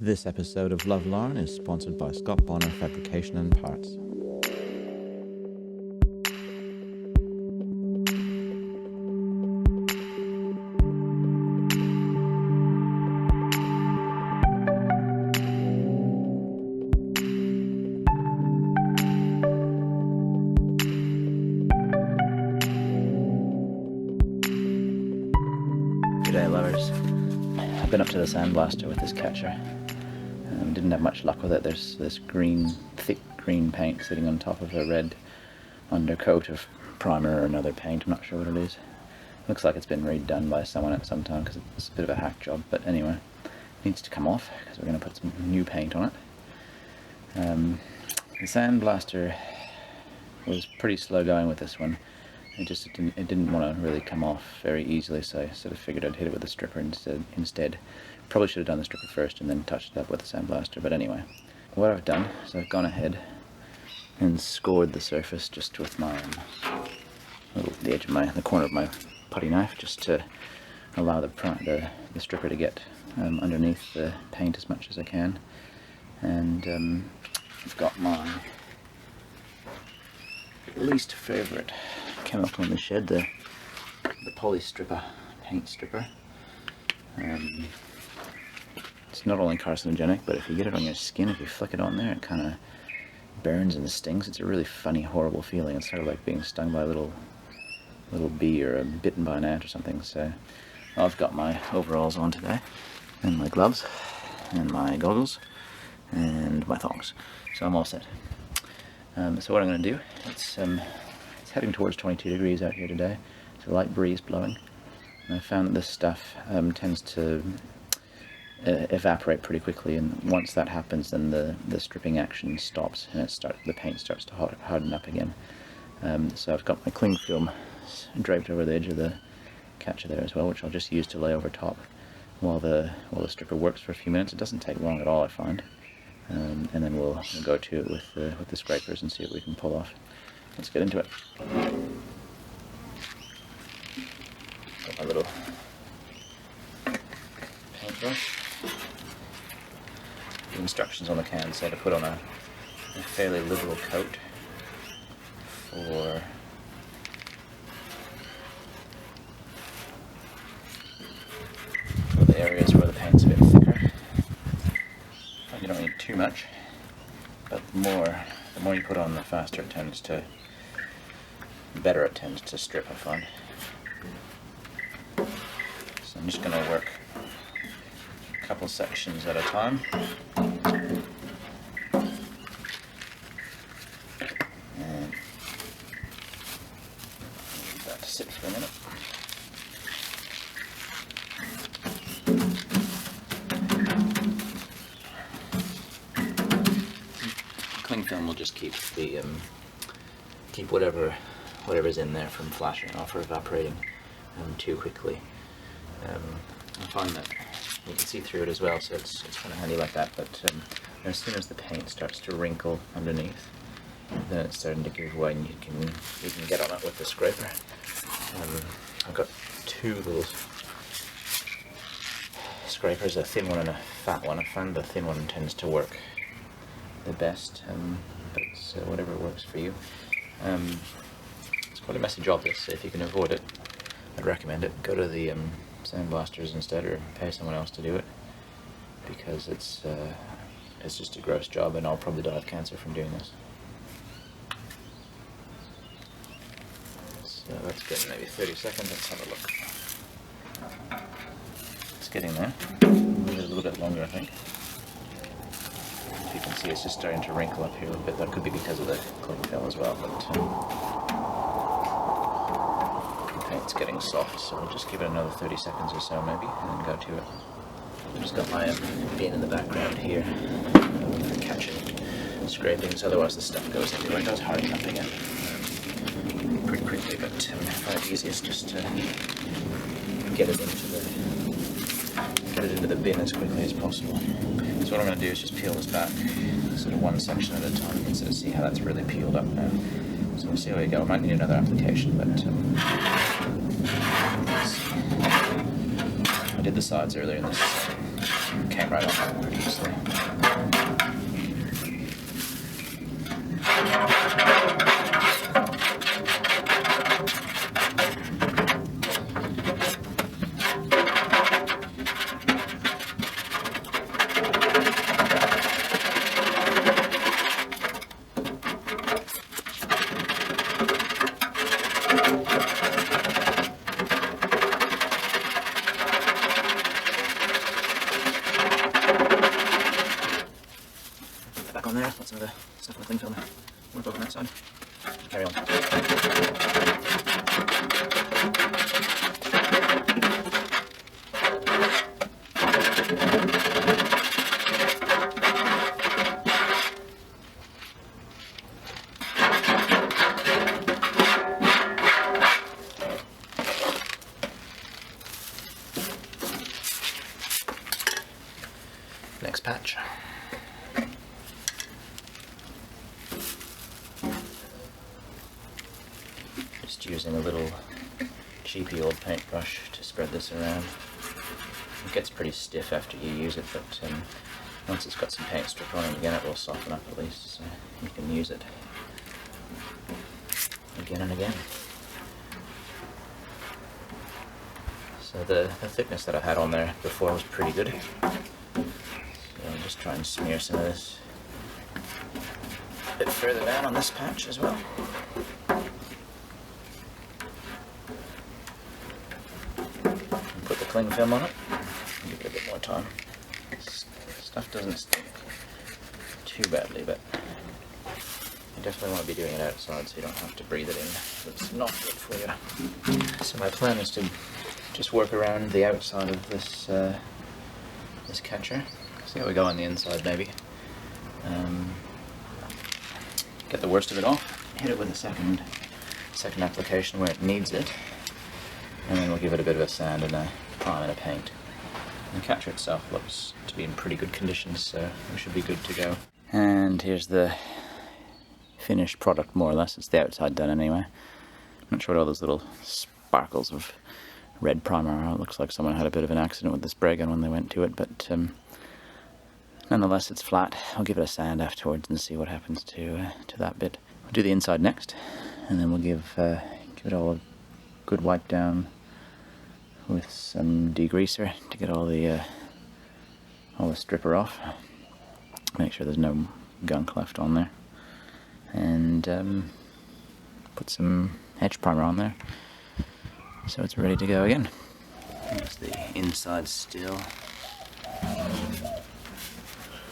This episode of Love Lauren is sponsored by Scott Bonnar Fabrication and Parts. G'day lovers. I've been up to the sandblaster with this catcher. Didn't have much luck with it. There's this thick green paint sitting on top of a red undercoat of primer or another paint. I'm not sure what it is. Looks like it's been redone by someone at some time because it's a bit of a hack job. But anyway, it needs to come off because we're going to put some new paint on it. The sandblaster was pretty slow going with this one. It didn't want to really come off very easily, so I sort of figured I'd hit it with a stripper instead. Probably should have done the stripper first and then touched it up with the sandblaster, but anyway. What I've done is I've gone ahead and scored the surface just with my the corner of my putty knife, just to allow the stripper to get underneath the paint as much as I can. And I've got my least favourite chemical in the shed, the poly stripper, paint stripper. It's not only carcinogenic, but if you get it on your skin, if you flick it on there, it kind of burns and stings. It's a really funny, horrible feeling. It's sort of like being stung by a little bee or bitten by an ant or something. So I've got my overalls on today, and my gloves, and my goggles, and my thongs. So I'm all set. So what I'm going to do, it's heading towards 22 degrees out here today. It's a light breeze blowing. And I found that this stuff tends to evaporate pretty quickly, and once that happens, then the stripping action stops and the paint starts to harden up again. So I've got my cling film draped over the edge of the catcher there as well, which I'll just use to lay over top while the stripper works for a few minutes. It doesn't take long at all, I find. And then we'll go to it with the scrapers and see what we can pull off. Let's get into it. Got my little paintbrush. The instructions on the can say to put on a fairly liberal coat for the areas where the paint's a bit thicker. You don't need too much, but the more you put on, the faster it tends to, better it tends to strip, I find. So I'm just going to work a couple sections at a time. And leave that to sit for a minute. Cling film will just keep whatever's in there from flashing off or evaporating too quickly. I find that you can see through it as well, so it's kind of handy like that. But as soon as the paint starts to wrinkle underneath, then it's starting to give way, and you can get on it with the scraper. I've got two little scrapers, a thin one and a fat one. I find the thin one tends to work the best, but it's whatever works for you. It's quite a messy job, this, so if you can avoid it, I'd recommend it. Go to the sandblasters instead, or pay someone else to do it, because it's just a gross job, and I'll probably die of cancer from doing this. So let's get maybe 30 seconds, let's have a look. It's getting there. Maybe a little bit longer, I think. You can see it's just starting to wrinkle up here a little bit. That could be because of the cling film as well, but the paint's getting soft, so we'll just give it another 30 seconds or so maybe, and then go to it. I've just got my bin in the background here for catching scrapings, otherwise the stuff goes into it. It does harden up again pretty quickly, but I find it easiest just to get it into the bin as quickly as possible. So what I'm going to do is just peel this back, sort of one section at a time, and sort of see how that's really peeled up now. So we'll see how we go. I might need another application, but I did the sides earlier in this came right off pretty easily. Back on there, let some of the stuff on the cling film work over on that side. Carry on. Next patch. Just using a little cheapy old paintbrush to spread this around. It gets pretty stiff after you use it, but once it's got some paint strip on it again, it will soften up at least, so you can use it again and again. So the thickness that I had on there before was pretty good. So I'll just try and smear some of this a bit further down on this patch as well. Put the cling film on it, give it a bit more time. Stuff doesn't stink too badly, but you definitely want to be doing it outside so you don't have to breathe it in. It's not good for you. So my plan is to just work around the outside of this this catcher. See how we go on the inside maybe. Get the worst of it off, hit it with a second application where it needs it, and then we'll give it a bit of a sand and a prime and a paint. And the catcher itself looks to be in pretty good condition, so we should be good to go. And here's the finished product, more or less. It's the outside done anyway. I'm not sure what all those little sparkles of red primer are. It looks like someone had a bit of an accident with the spray gun when they went to it, but nonetheless it's flat. I'll give it a sand afterwards and see what happens to that bit. We'll do the inside next, and then we'll give it all a good wipe down with some degreaser to get all the stripper off. Make sure there's no gunk left on there, and put some edge primer on there so it's ready to go again. Here's the inside still.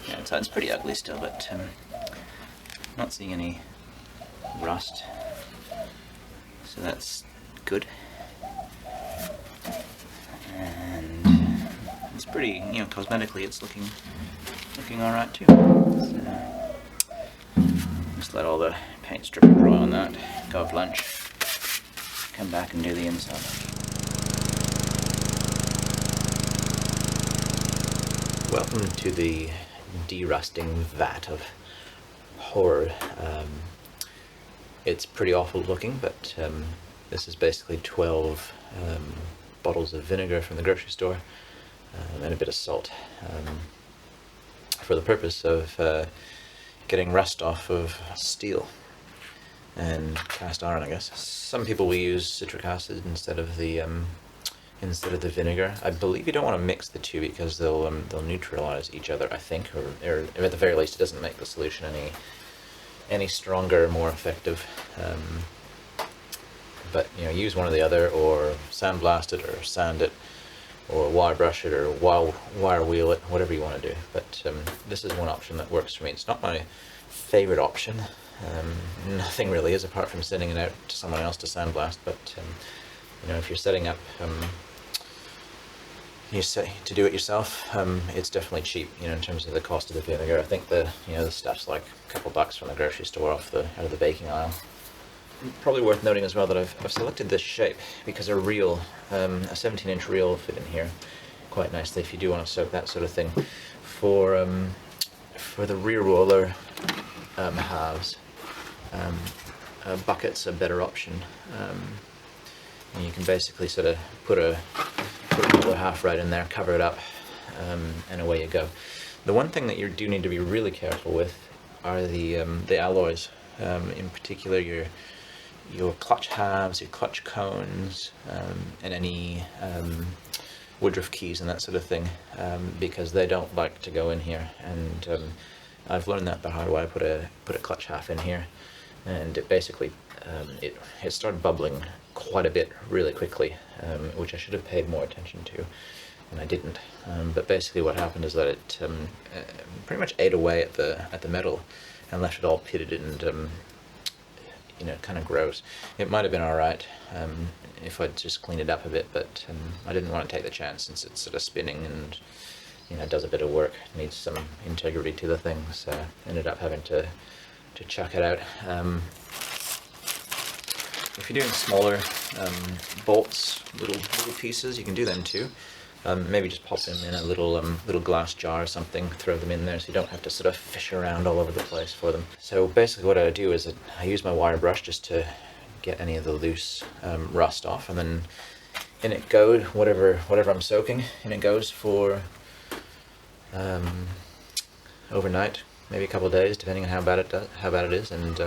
Yeah, inside's pretty ugly still, but not seeing any rust, so that's good. And it's pretty, you know, cosmetically it's looking alright too. So just let all the paint strip dry on that, go have lunch, come back and do the inside. Welcome to the derusting vat of horror. It's pretty awful looking, but this is basically 12 bottles of vinegar from the grocery store and a bit of salt for the purpose of getting rust off of steel and cast iron, I guess. Some people will use citric acid instead of the vinegar. I believe you don't want to mix the two because they'll neutralize each other, I think, or at the very least it doesn't make the solution any stronger, more effective. But you know, use one or the other, or sandblast it, or sand it, or wire brush it, or wire wheel it, whatever you want to do. But this is one option that works for me. It's not my favorite option. Nothing really is, apart from sending it out to someone else to sandblast. But you know, if you're setting up to do it yourself, it's definitely cheap. You know, in terms of the cost of the vinegar, I think the stuff's like a couple bucks from the grocery store out of the baking aisle. Probably worth noting as well that I've selected this shape because a reel, a 17-inch reel will fit in here quite nicely if you do want to soak that sort of thing. For the rear roller halves, a bucket's a better option. And you can basically sort of put a roller half right in there, cover it up, and away you go. The one thing that you do need to be really careful with are the alloys, in particular your clutch halves, your clutch cones, and any woodruff keys and that sort of thing, because they don't like to go in here. And I've learned that the hard way. I put a clutch half in here, and it basically it started bubbling quite a bit really quickly, which I should have paid more attention to, and I didn't. But basically what happened is that it pretty much ate away at the metal and left it all pitted and you know, kind of gross. It might have been alright if I'd just cleaned it up a bit, but I didn't want to take the chance since it's sort of spinning and, you know, does a bit of work, needs some integrity to the thing, so ended up having to chuck it out. If you're doing smaller bolts, little pieces, you can do them too. Maybe just pop them in a little glass jar or something, throw them in there so you don't have to sort of fish around all over the place for them. So basically what I do is I use my wire brush just to get any of the loose rust off, and then in it goes whatever I'm soaking, and it goes for overnight, maybe a couple of days, depending on how bad it is, and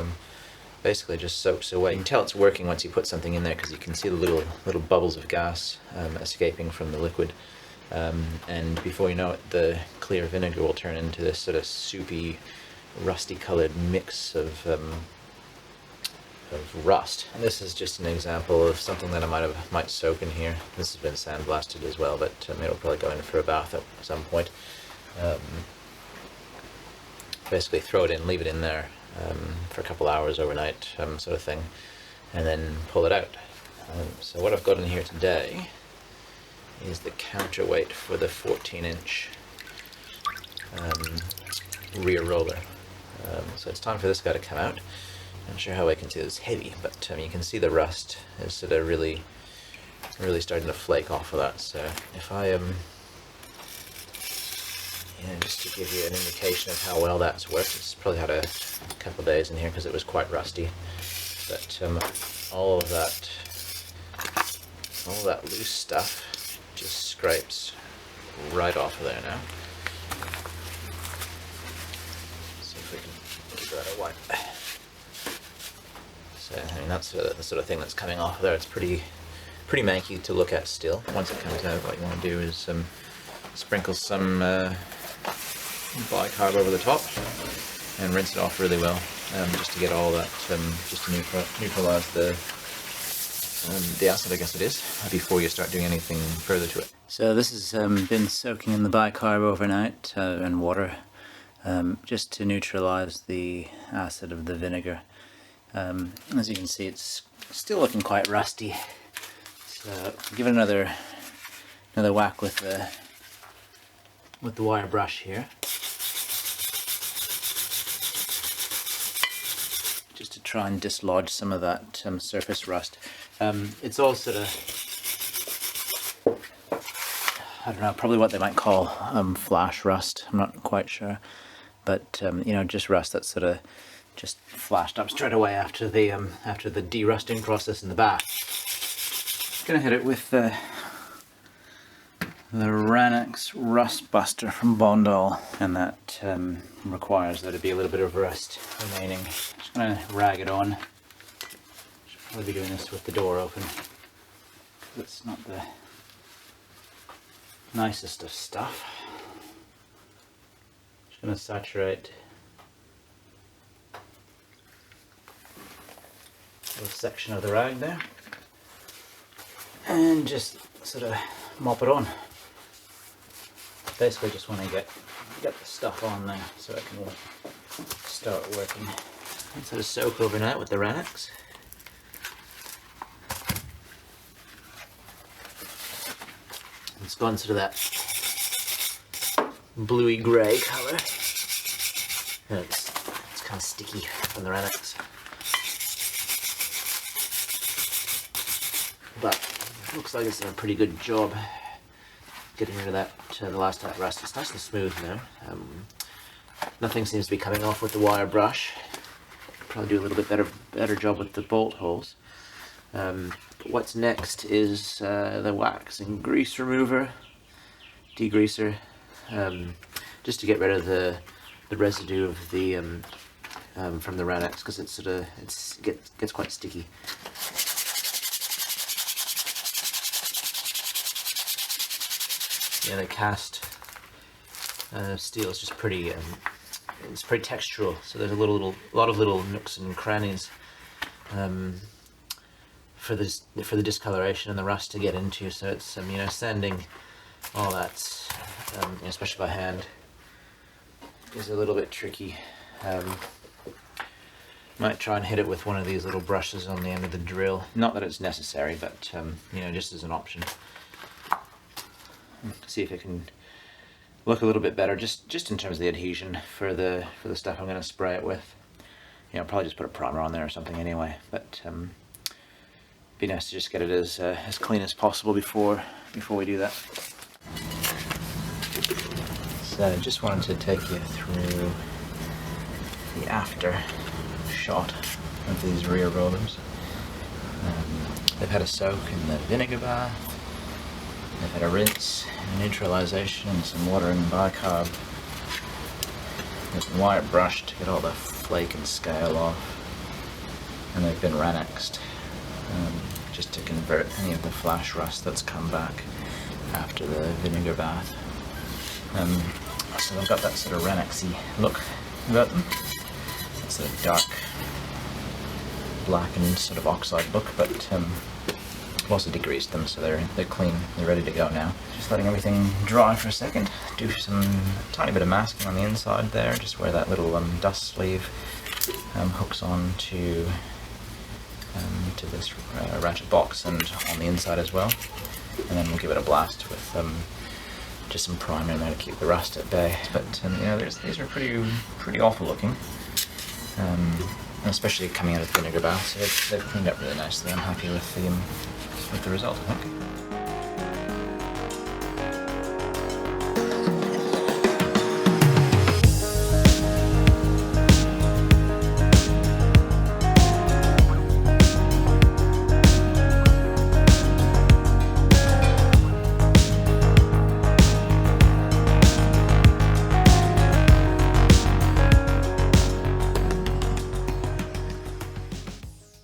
basically just soaks away. You can tell it's working once you put something in there because you can see the little bubbles of gas escaping from the liquid, and before you know it, the clear vinegar will turn into this sort of soupy, rusty coloured mix of rust. And this is just an example of something that I might soak in here. This has been sandblasted as well, but it'll probably go in for a bath at some point. Basically throw it in, leave it in there for a couple hours overnight, sort of thing, and then pull it out. So what I've got in here today is the counterweight for the 14-inch rear roller. So it's time for this guy to come out. I'm not sure how I can see it's heavy, but you can see the rust is sort of really starting to flake off of that. So if I just to give you an indication of how well that's worked, it's probably had a couple of days in here because it was quite rusty, but all of that loose stuff just scrapes right off of there now. See if we can give that a wipe. So I mean, that's the sort of thing that's coming off of there. It's pretty manky to look at still. Once it comes out, what you want to do is sprinkle some bicarb over the top and rinse it off really well, just to get all that, just to neutralize the acid, I guess it is, before you start doing anything further to it. So this has been soaking in the bicarb overnight and water, just to neutralize the acid of the vinegar. As you can see, it's still looking quite rusty, so give it another whack with the wire brush here, just to try and dislodge some of that surface rust. It's all sort of, I don't know, probably what they might call flash rust. I'm not quite sure, but you know, just rust that's sort of just flashed up straight away after the de-rusting process in the bath. Gonna hit it with the Ranex Rust Buster from Bonnar, and that requires there to be a little bit of rust remaining. Just gonna rag it on. Should probably be doing this with the door open. It's not the nicest of stuff. Just gonna saturate a section of the rag there, and just sort of mop it on. Basically just want to get the stuff on there so it can start working. And sort of soak overnight with the Ranex. It's gone sort of that bluey grey colour, and it's kind of sticky from the Ranex, but it looks like it's done a pretty good job getting rid of that, the last of that rust. It's nice and smooth now. Nothing seems to be coming off with the wire brush. Could probably do a little bit better job with the bolt holes. But what's next is the wax and grease remover, degreaser, just to get rid of the residue of the from the Ranex, because it's sort of gets quite sticky. Yeah, the cast steel is just pretty. It's pretty textural, so there's a lot of little nooks and crannies for the discoloration and the rust to get into. So it's you know, sanding all that, especially by hand, is a little bit tricky. Might try and hit it with one of these little brushes on the end of the drill. Not that it's necessary, but you know, just as an option. See if it can look a little bit better, just in terms of the adhesion for the stuff I'm going to spray it with. You know, probably just put a primer on there or something anyway. But be nice to just get it as clean as possible before we do that. So just wanted to take you through the after shot of these rear rollers. They've had a soak in the vinegar bath, they've had a rinse and neutralization and some water and bicarb. They've been wire brushed to get all the flake and scale off, and they've been Ranexed just to convert any of the flash rust that's come back after the vinegar bath. So they've got that sort of Ranexy look about them. It's a dark blackened sort of oxide look, but I've also degreased them, so they're clean, they're ready to go now. Just letting everything dry for a second. Do some tiny bit of masking on the inside there, just where that little dust sleeve hooks on to this ratchet box, and on the inside as well. And then we'll give it a blast with just some primer in there to keep the rust at bay. But you know, these are pretty awful looking. And especially coming out of the vinegar bath, so they've cleaned up really nicely. I'm happy with the result, I think.